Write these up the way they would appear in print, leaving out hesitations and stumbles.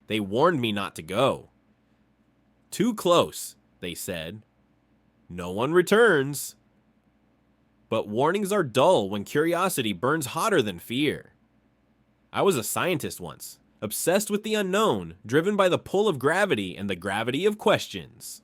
They warned me not to go. Too close, they said. No one returns. But warnings are dull when curiosity burns hotter than fear. I was a scientist once, obsessed with the unknown, driven by the pull of gravity and the gravity of questions.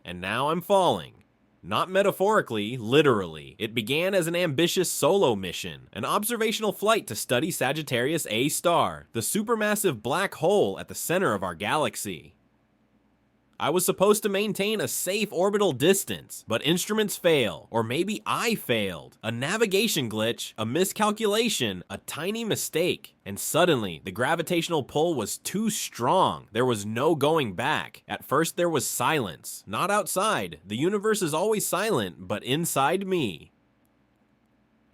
And now I'm falling. Not metaphorically, literally. It began as an ambitious solo mission, an observational flight to study Sagittarius A star, the supermassive black hole at the center of our galaxy. I was supposed to maintain a safe orbital distance, but instruments fail, or maybe I failed. A navigation glitch, a miscalculation, a tiny mistake, and suddenly the gravitational pull was too strong. There was no going back. At first there was silence. Not outside. The universe is always silent, but inside me.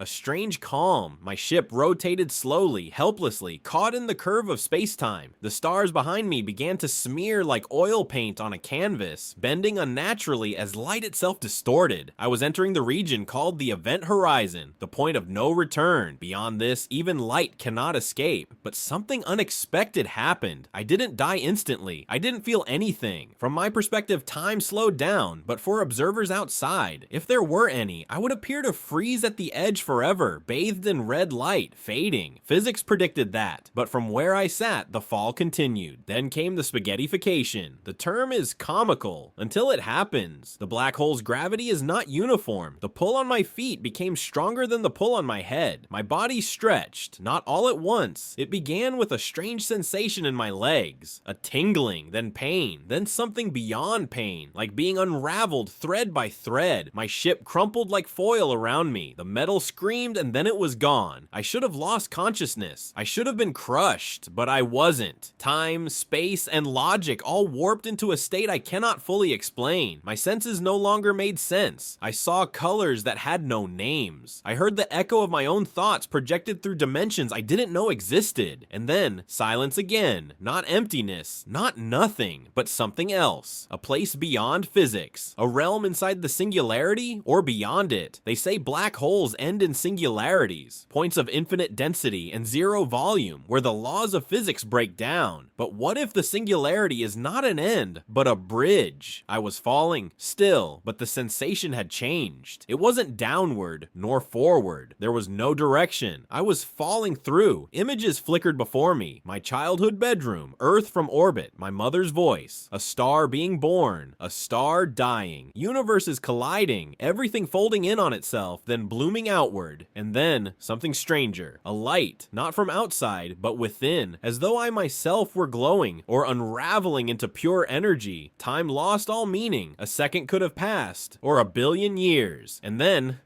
A strange calm. My ship rotated slowly, helplessly, caught in the curve of space-time. The stars behind me began to smear like oil paint on a canvas, bending unnaturally as light itself distorted. I was entering the region called the event horizon, the point of no return. Beyond this, even light cannot escape. But something unexpected happened. I didn't die instantly. I didn't feel anything. From my perspective, time slowed down, but for observers outside, if there were any, I would appear to freeze at the edge forever, bathed in red light, fading. Physics predicted that, but from where I sat, the fall continued. Then came the spaghettification. The term is comical, until it happens. The black hole's gravity is not uniform. The pull on my feet became stronger than the pull on my head. My body stretched, not all at once. It began with a strange sensation in my legs, a tingling, then pain, then something beyond pain, like being unraveled thread by thread. My ship crumpled like foil around me. The metal screamed and then it was gone. I should have lost consciousness. I should have been crushed, but I wasn't. Time, space, and logic all warped into a state I cannot fully explain. My senses no longer made sense. I saw colors that had no names. I heard the echo of my own thoughts projected through dimensions I didn't know existed. And then, silence again. Not emptiness, not nothing, but something else. A place beyond physics. A realm inside the singularity, or beyond it. They say black holes end in singularities, points of infinite density and zero volume, where the laws of physics break down. But what if the singularity is not an end, but a bridge? I was falling, still, but the sensation had changed. It wasn't downward, nor forward. There was no direction. I was falling through. Images flickered before me. My childhood bedroom, Earth from orbit, my mother's voice, a star being born, a star dying, universes colliding, everything folding in on itself, then blooming outward, and then something stranger, a light, not from outside, but within, as though I myself were glowing or unraveling into pure energy. Time lost all meaning. A second could have passed, or a billion years, and then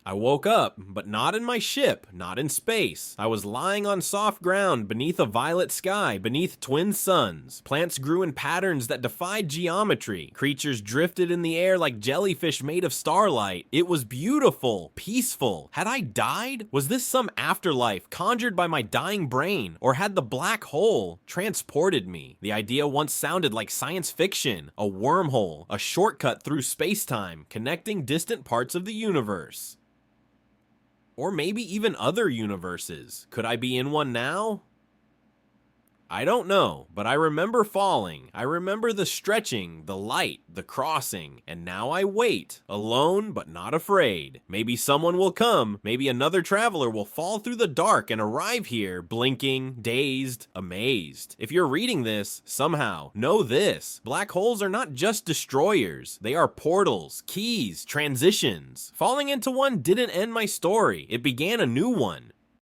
I woke up, but not in my ship, not in space. I was lying on soft ground beneath a violet sky, beneath twin suns. Plants grew in patterns that defied geometry. Creatures drifted in the air like jellyfish made of starlight. It was beautiful, peaceful. Had I died? Was this some afterlife conjured by my dying brain? Or had the black hole transported me? The idea once sounded like science fiction, a wormhole, a shortcut through space-time, connecting distant parts of the universe. Or maybe even other universes. Could I be in one now? I don't know, but I remember falling. I remember the stretching, the light, the crossing, and now I wait, alone but not afraid. Maybe someone will come, maybe another traveler will fall through the dark and arrive here, blinking, dazed, amazed. If you're reading this, somehow, know this. Black holes are not just destroyers. They are portals, keys, transitions. Falling into one didn't end my story. It began a new one.